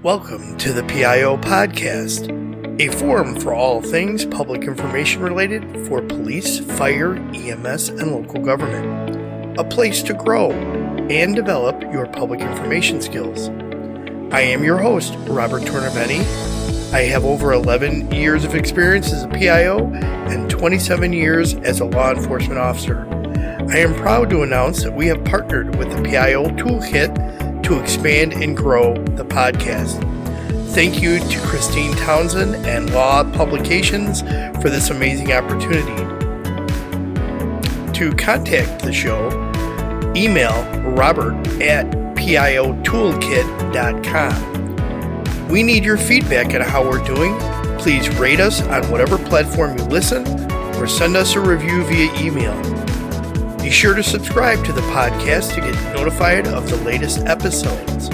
Welcome to the PIO podcast, a forum for all things public information related for police, fire, EMS, and local government. A place to grow and develop your public information skills. I am your host, Robert Tornaveni. I have over 11 years of experience as a PIO and 27 years as a law enforcement officer. I am proud to announce that we have partnered with the PIO Toolkit to expand and grow the podcast. Thank you to Christine Townsend and Law Publications for this amazing opportunity. To contact the show, email robert@piotoolkit.com. We need your feedback on how we're doing. Please rate us on whatever platform you listen or send us a review via email. Be sure to subscribe to the podcast to get notified of the latest episodes.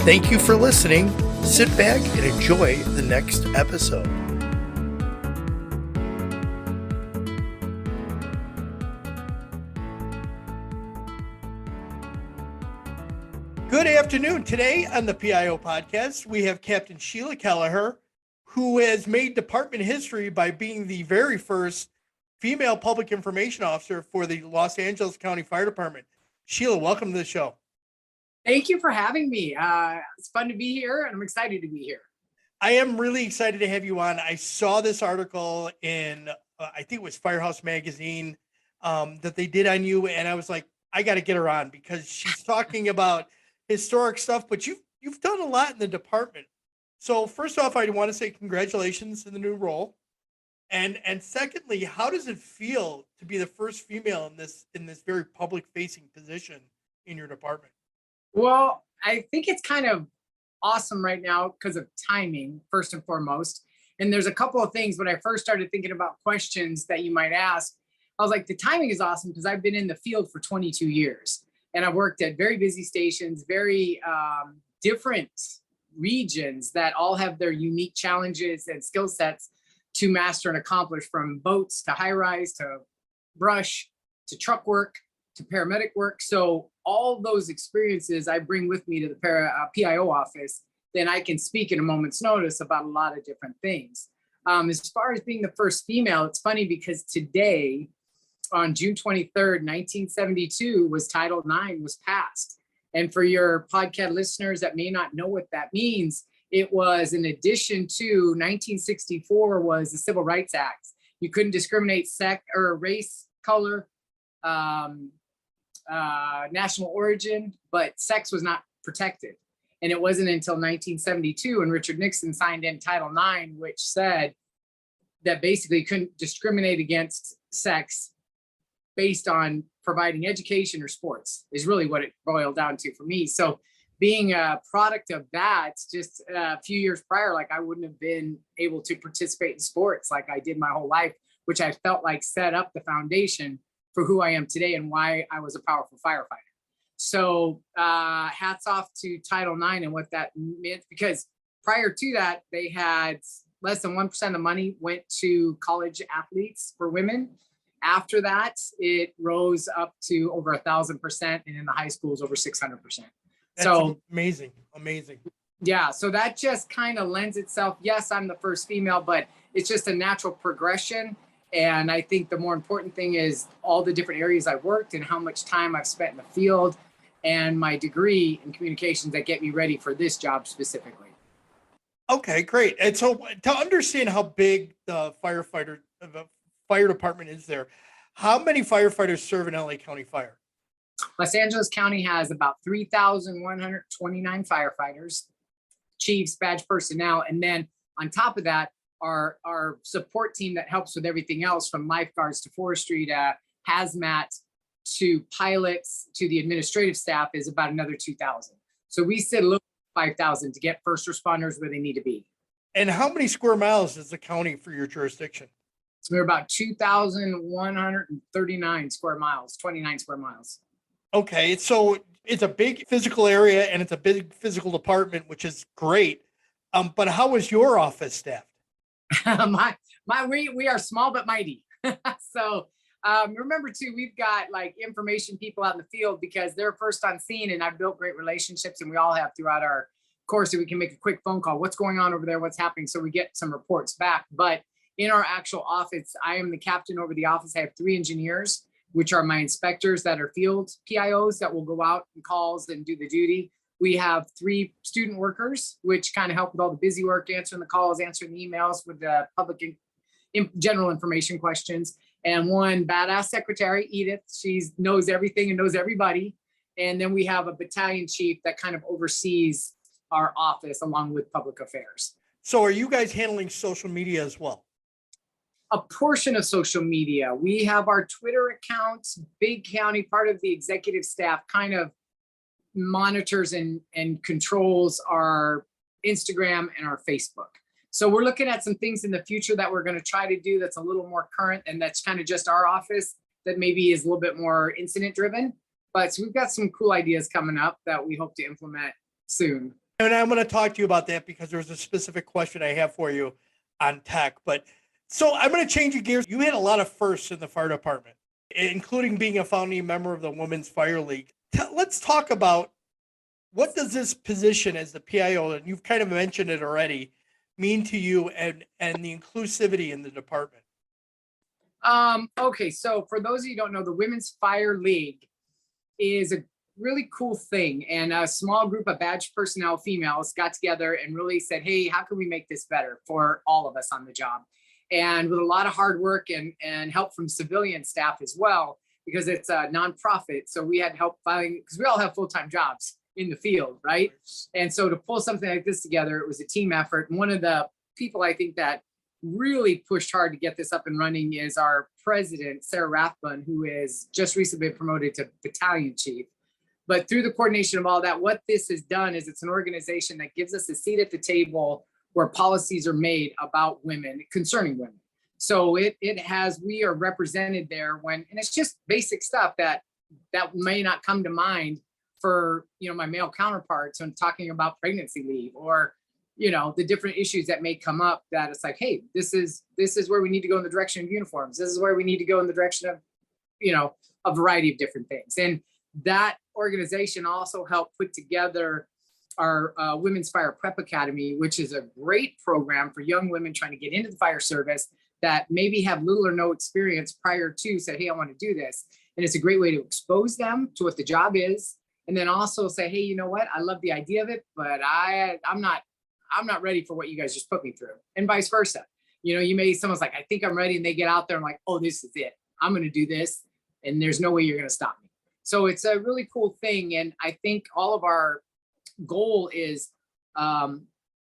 Thank you for listening. Sit back and enjoy the next episode. Good afternoon. Today on the PIO podcast, we have Captain Sheila Kelliher, who has made department history by being the very first female public information officer for the Los Angeles County Fire Department. Sheila, welcome to the show. Thank you for having me. It's fun to be here, and I'm excited to be here. I am really excited to have you on. I saw this article in, I think it was Firehouse Magazine, that they did on you, and I was like, I got to get her on because she's talking about historic stuff, but you've done a lot in the department. So first off, I want to say congratulations in the new role. And secondly, how does it feel to be the first female in this very public facing position in your department? Well, I think it's kind of awesome right now because of timing, first and foremost. And there's a couple of things when I first started thinking about questions that you might ask. I was like, the timing is awesome because I've been in the field for 22 years and I've worked at very busy stations, very different regions that all have their unique challenges and skill sets to master and accomplish, from boats to high rise to brush to truck work to paramedic work. So all those experiences I bring with me to the PIO office, then I can speak in a moment's notice about a lot of different things. As far as being the first female, it's funny because today, on June 23rd, 1972, was Title IX was passed. And for your podcast listeners that may not know what that means, it was in addition to 1964 was the Civil Rights Act. You couldn't discriminate sex or race, color, national origin, but sex was not protected. And it wasn't until 1972 when Richard Nixon signed in Title IX, which said that basically you couldn't discriminate against sex based on providing education or sports, is really what it boiled down to for me. So being a product of that, just a few years prior, like I wouldn't have been able to participate in sports like I did my whole life, which I felt like set up the foundation for who I am today and why I was a powerful firefighter. So hats off to Title IX and what that meant, because prior to that, they had less than 1% of money went to college athletes for women. After that, it rose up to over 1,000%, and in the high schools, over 600%. That's so amazing. Yeah, so that just kind of lends itself. Yes, I'm the first female, but it's just a natural progression. And I think the more important thing is all the different areas I've worked and how much time I've spent in the field and my degree in communications that get me ready for this job specifically. Okay, great. And so to understand how big the fire department is there, how many firefighters serve in LA County Fire? Los Angeles County has about 3,129 firefighters, chiefs, badge personnel, and then on top of that, our support team that helps with everything else, from lifeguards to forestry to hazmat to pilots to the administrative staff, is about another 2,000. So we sit a little 5,000 to get first responders where they need to be. And how many square miles is the county for your jurisdiction? So we're about 2,139 square miles, 29 square miles. Okay, so it's a big physical area and it's a big physical department, which is great. But how is your office staffed? We are small but mighty. So remember too, we've got like information people out in the field because they're first on scene, and I've built great relationships, and we all have throughout our course, we can make a quick phone call. What's going on over there? What's happening? So we get some reports back. But in our actual office, I am the captain over the office. I have 3 engineers, which are my inspectors that are field PIOs that will go out and calls and do the duty. We have 3 student workers, which kind of help with all the busy work, answering the calls, answering the emails with the public general information questions. And 1 badass secretary, Edith. She knows everything and knows everybody. And then we have a battalion chief that kind of oversees our office along with public affairs. So are you guys handling social media as well? A portion of social media. We have our Twitter accounts. Big County, part of the executive staff, kind of monitors and controls our Instagram and our Facebook. So we're looking at some things in the future that we're going to try to do that's a little more current, and that's kind of just our office that maybe is a little bit more incident driven. But so we've got some cool ideas coming up that we hope to implement soon. And I'm going to talk to you about that because there's a specific question I have for you on tech. But so I'm going to change your gears. You had a lot of firsts in the fire department, including being a founding member of the Women's Fire League. Let's talk about what does this position as the PIO, and you've kind of mentioned it already, mean to you and the inclusivity in the department? Okay, so for those of you who don't know, the Women's Fire League is a really cool thing. And a small group of badge personnel females got together and really said, hey, how can we make this better for all of us on the job? And with a lot of hard work and help from civilian staff as well, because it's a nonprofit. So we had help filing, because we all have full-time jobs in the field, right? And so to pull something like this together, it was a team effort. And one of the people I think that really pushed hard to get this up and running is our president, Sarah Rathbun, who is just recently been promoted to battalion chief. But through the coordination of all that, what this has done is it's an organization that gives us a seat at the table where policies are made about women, concerning women. So we are represented there and it's just basic stuff that may not come to mind for, my male counterparts when talking about pregnancy leave or, the different issues that may come up, that it's like, hey, this is where we need to go in the direction of uniforms. This is where we need to go in the direction of, a variety of different things. And that organization also helped put together our Women's Fire Prep Academy, which is a great program for young women trying to get into the fire service that maybe have little or no experience prior to say, hey, I want to do this. And it's a great way to expose them to what the job is. And then also say, hey, you know what? I love the idea of it, but I'm not ready for what you guys just put me through, and vice versa. Someone's like, I think I'm ready. And they get out there and like, oh, this is it. I'm going to do this. And there's no way you're going to stop me. So it's a really cool thing. And I think all of our goal is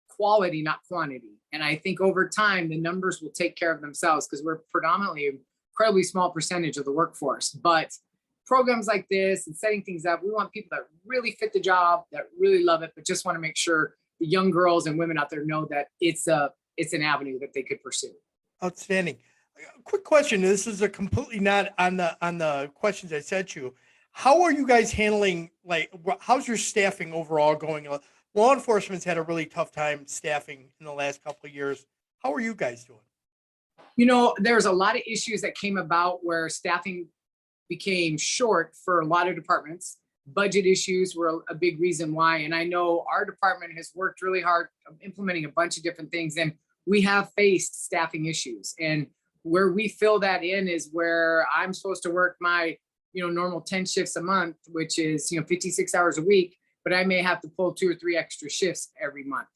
quality, not quantity. And I think over time, the numbers will take care of themselves because we're predominantly an incredibly small percentage of the workforce. But programs like this and setting things up, we want people that really fit the job, that really love it, but just want to make sure the young girls and women out there know that it's an avenue that they could pursue. Outstanding. Quick question. This is a completely not on the questions I sent you. How are you guys handling, how's your staffing overall going? Law enforcement's had a really tough time staffing in the last couple of years. How are you guys doing? There's a lot of issues that came about where staffing became short for a lot of departments. Budget issues were a big reason why. And I know our department has worked really hard implementing a bunch of different things, and we have faced staffing issues. And where we fill that in is where I'm supposed to work my normal 10 shifts a month, which is 56 hours a week, but I may have to pull 2 or 3 extra shifts every month.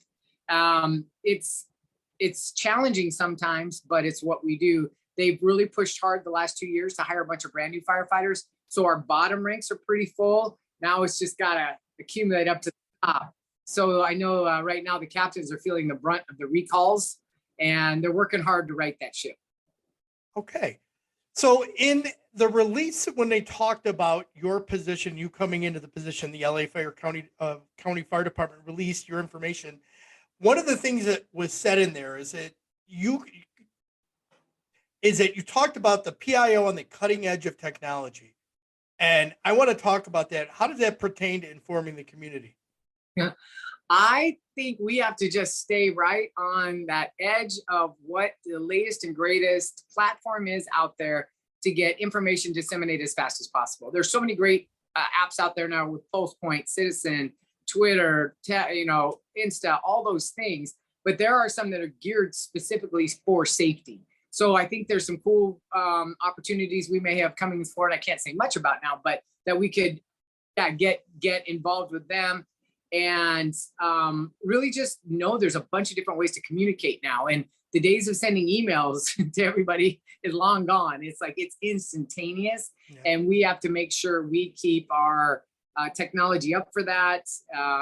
It's challenging sometimes, but it's what we do. They've really pushed hard the last 2 years to hire a bunch of brand new firefighters. So our bottom ranks are pretty full. Now it's just got to accumulate up to the top. So I know right now the captains are feeling the brunt of the recalls, and they're working hard to right that ship. Okay. So in the release, when they talked about your position, you coming into the position, the LA County Fire Department released your information. One of the things that was said in there is that you talked about the PIO on the cutting edge of technology. And I want to talk about that. How does that pertain to informing the community? Yeah, I think we have to just stay right on that edge of what the latest and greatest platform is out there to get information disseminated as fast as possible. There's so many great apps out there now with Pulse Point, Citizen, Twitter, Insta, all those things. But there are some that are geared specifically for safety. So I think there's some cool opportunities we may have coming forward. I can't say much about now, but that we could get involved with them and really just know there's a bunch of different ways to communicate now. And the days of sending emails to everybody is long gone. It's like it's instantaneous, and we have to make sure we keep our technology up for that.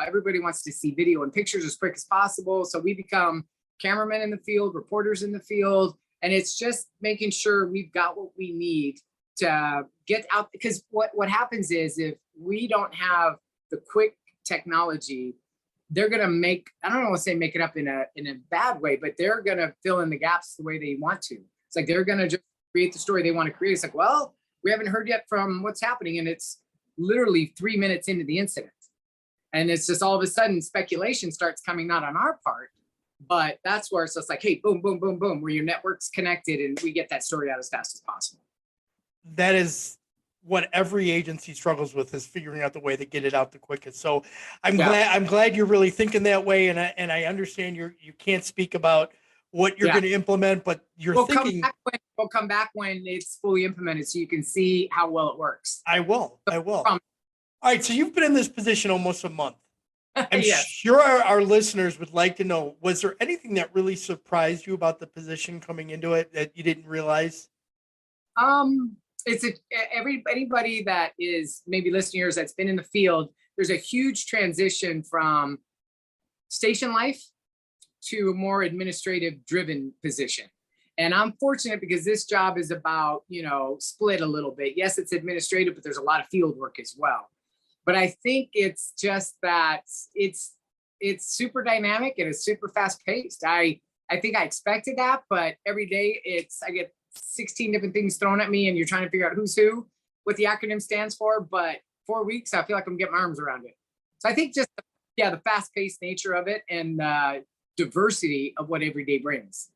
Everybody wants to see video and pictures as quick as possible. So we become cameramen in the field, reporters in the field, and it's just making sure we've got what we need to get out. Because what happens is if we don't have the quick technology, they're going to I don't want to say make it up in a bad way, but they're going to fill in the gaps the way they want to. It's like they're going to just create the story they want to create. It's like, well, we haven't heard yet from what's happening. And it's literally 3 minutes into the incident. And it's just all of a sudden speculation starts coming, not on our part, but that's where it's just like, hey, boom, boom, boom, boom, where your network's connected and we get that story out as fast as possible. That is what every agency struggles with, is figuring out the way to get it out the quickest. So I'm glad you're really thinking that way. And I understand you can't speak about what you're going to implement, but we'll come back when it's fully implemented so you can see how well it works. I will. All right. So you've been in this position almost a month. I'm sure our listeners would like to know, was there anything that really surprised you about the position coming into it that you didn't realize? It's anybody that is maybe listening to yours that's been in the field, there's a huge transition from station life to a more administrative driven position. And I'm fortunate because this job is about, split a little bit. Yes, it's administrative, but there's a lot of field work as well. But I think it's just that it's super dynamic and it's super fast paced. I think I expected that, but every day I get 16 different things thrown at me and you're trying to figure out who's who, what the acronym stands for. But 4 weeks, I feel like I'm getting my arms around it. So I think just, the fast-paced nature of it and the diversity of what every day brings.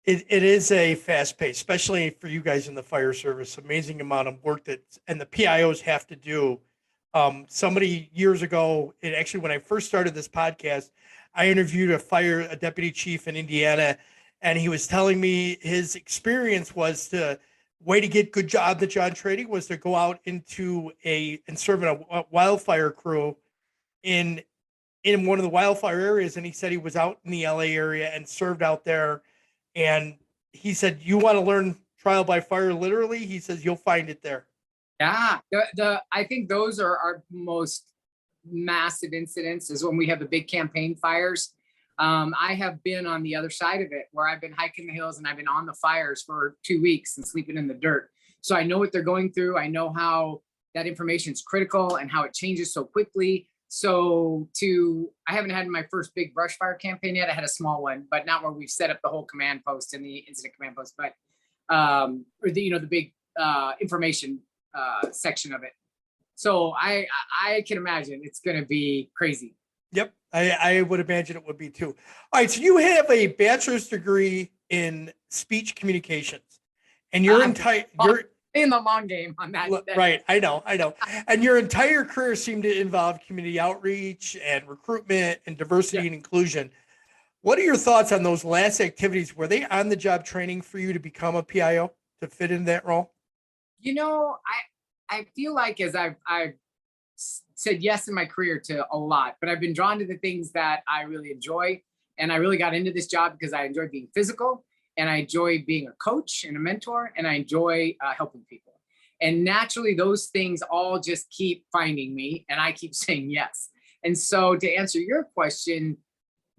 It is a fast pace, especially for you guys in the fire service. Amazing amount of work and the PIOs have to do. Somebody years ago, and actually when I first started this podcast, I interviewed a deputy chief in Indiana, and he was telling me his experience was the way to get good job that John training was to go out and serve in a wildfire crew in one of the wildfire areas. And he said he was out in the LA area and served out there. And he said, you want to learn trial by fire, literally? He says, you'll find it there. Yeah. I think those are our most massive incidents is when we have the big campaign fires. I have been on the other side of it where I've been hiking the hills and I've been on the fires for 2 weeks and sleeping in the dirt. So I know what they're going through. I know how that information is critical and how it changes so quickly. So I haven't had my first big brush fire campaign yet. I had a small one, but not where we've set up the whole command post and the incident command post, but the big information section of it. So I can imagine it's going to be crazy. Yep. I would imagine it would be too. All right. So you have a bachelor's degree in speech communications, and you're in the long game on that. Right. I know. And your entire career seemed to involve community outreach and recruitment and diversity and inclusion. What are your thoughts on those last activities? Were they on the job training for you to become a PIO, to fit in that role? I feel like as I've said yes in my career to a lot, but I've been drawn to the things that I really enjoy. And I really got into this job because I enjoy being physical, and I enjoy being a coach and a mentor, and I enjoy helping people. And naturally, those things all just keep finding me, and I keep saying yes. And so to answer your question,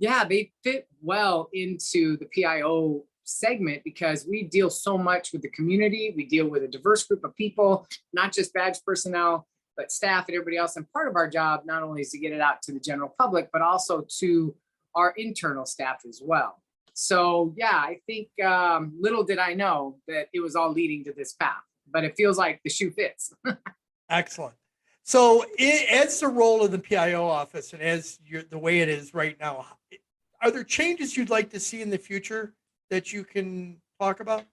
they fit well into the PIO segment because we deal so much with the community. We deal with a diverse group of people, not just badge personnel, but staff and everybody else. And part of our job not only is to get it out to the general public, but also to our internal staff as well. So I think little did I know that it was all leading to this path, but it feels like the shoe fits. Excellent. So as the role of the PIO office and as the way it is right now, are there changes you'd like to see in the future that you can talk about?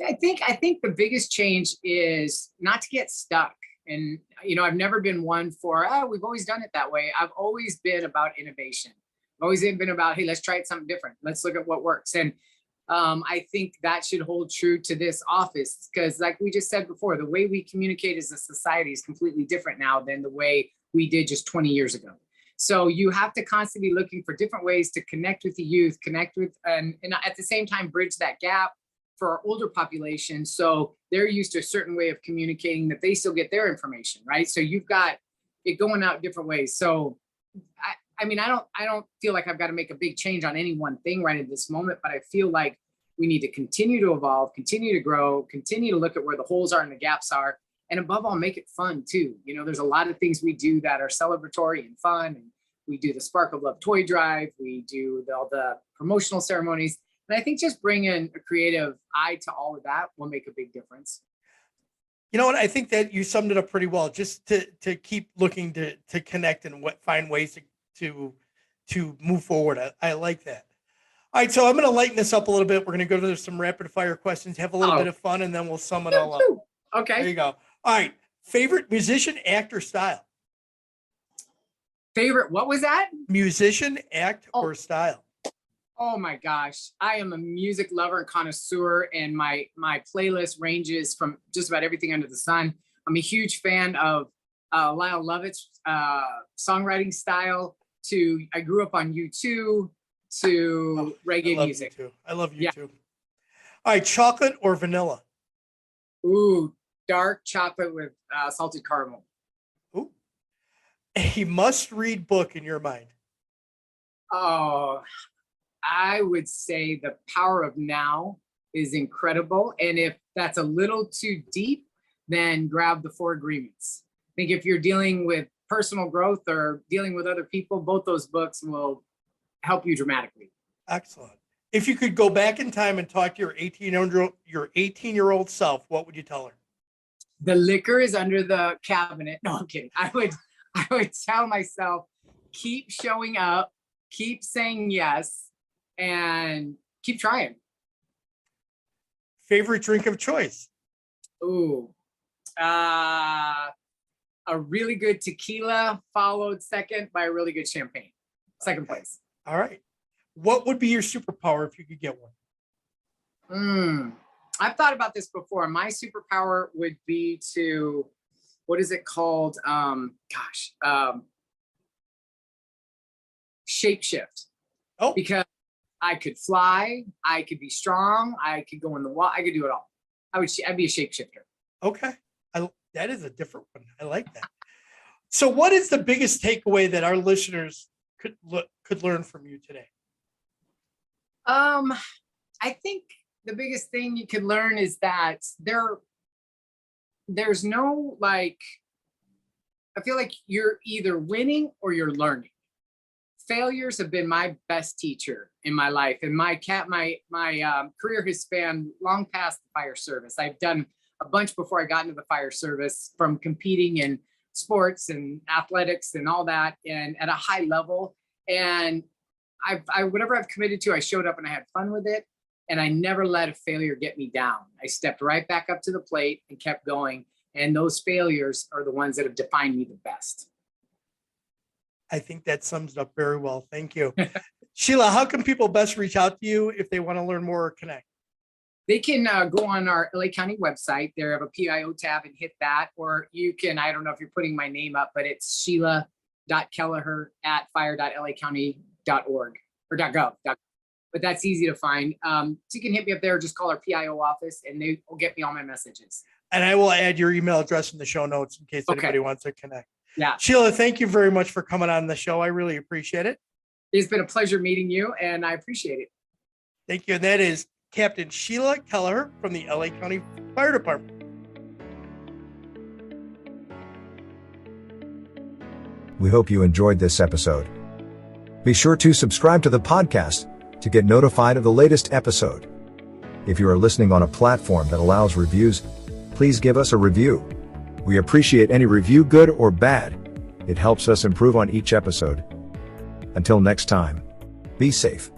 I think the biggest change is not to get stuck And, I've never been one for, we've always done it that way. I've always been about innovation. I've always been about, hey, let's try something different. Let's look at what works. And I think that should hold true to this office, because like we just said before, the way we communicate as a society is completely different now than the way we did just 20 years ago. So you have to constantly be looking for different ways to connect with the youth, connect with, and at the same time, bridge that gap for our older population. So they're used to a certain way of communicating that they still get their information, right? So you've got it going out different ways. So I don't feel like I've got to make a big change on any one thing right at this moment, but I feel like we need to continue to evolve, continue to grow, continue to look at where the holes are and the gaps are, and above all, make it fun too. There's a lot of things we do that are celebratory and fun. And we do the Spark of Love toy drive. We do all the promotional ceremonies. And I think just bringing a creative eye to all of that will make a big difference. You know what? I think that you summed it up pretty well. Just to keep looking to connect and find ways to move forward. I like that. All right, so I'm going to lighten this up a little bit. We're going to go to some rapid fire questions, have a little bit of fun, and then we'll sum it all up. Okay. There you go. All right. Favorite musician, actor, style? Favorite, what was that? Musician, act, or style? Oh my gosh. I am a music lover and connoisseur, and my playlist ranges from just about everything under the sun. I'm a huge fan of Lyle Lovett's songwriting style to, I grew up on U2 to reggae music. I love U2. Yeah. All right, chocolate or vanilla? Ooh, dark chocolate with salted caramel. Ooh. A must-read book in your mind? Oh, I would say The Power of Now is incredible. And if that's a little too deep, then grab The Four Agreements. I think if you're dealing with personal growth or dealing with other people, both those books will help you dramatically. Excellent. If you could go back in time and talk to your 18-year-old self, what would you tell her? The liquor is under the cabinet. No, I'm kidding. I would tell myself, keep showing up, keep saying yes, and keep trying. Favorite drink of choice? Ooh, a really good tequila, followed second by a really good champagne. Second place. All right. What would be your superpower if you could get one? I've thought about this before. My superpower would be to, what is it called? Shapeshift. Oh. Because I could fly, I could be strong, I could go in the water, I could do it all. I'd be a shapeshifter. Okay. That is a different one. I like that. So what is the biggest takeaway that our listeners could learn from you today? I think the biggest thing you could learn is that there's no, I feel like you're either winning or you're learning. Failures have been my best teacher in my life, and my career has spanned long past the fire service. I've done a bunch before I got into the fire service, from competing in sports and athletics and all that, and at a high level. And whatever I've committed to, I showed up and I had fun with it, and I never let a failure get me down. I stepped right back up to the plate and kept going. And those failures are the ones that have defined me the best. I think that sums it up very well. Thank you. Sheila, how can people best reach out to you if they want to learn more or connect? They can go on our LA County website. They have a PIO tab and hit that. Or you can, I don't know if you're putting my name up, but it's sheila.kelliher@fire.lacounty.org or .gov. But that's easy to find. So you can hit me up there, just call our PIO office, and they will get me all my messages. And I will add your email address in the show notes in case anybody wants to connect. Yeah. Sheila, thank you very much for coming on the show. I really appreciate it. It's been a pleasure meeting you, and I appreciate it. Thank you. And that is Captain Sheila Kelliher from the LA County Fire Department. We hope you enjoyed this episode. Be sure to subscribe to the podcast to get notified of the latest episode. If you are listening on a platform that allows reviews, please give us a review. We appreciate any review, good or bad. It helps us improve on each episode. Until next time, be safe.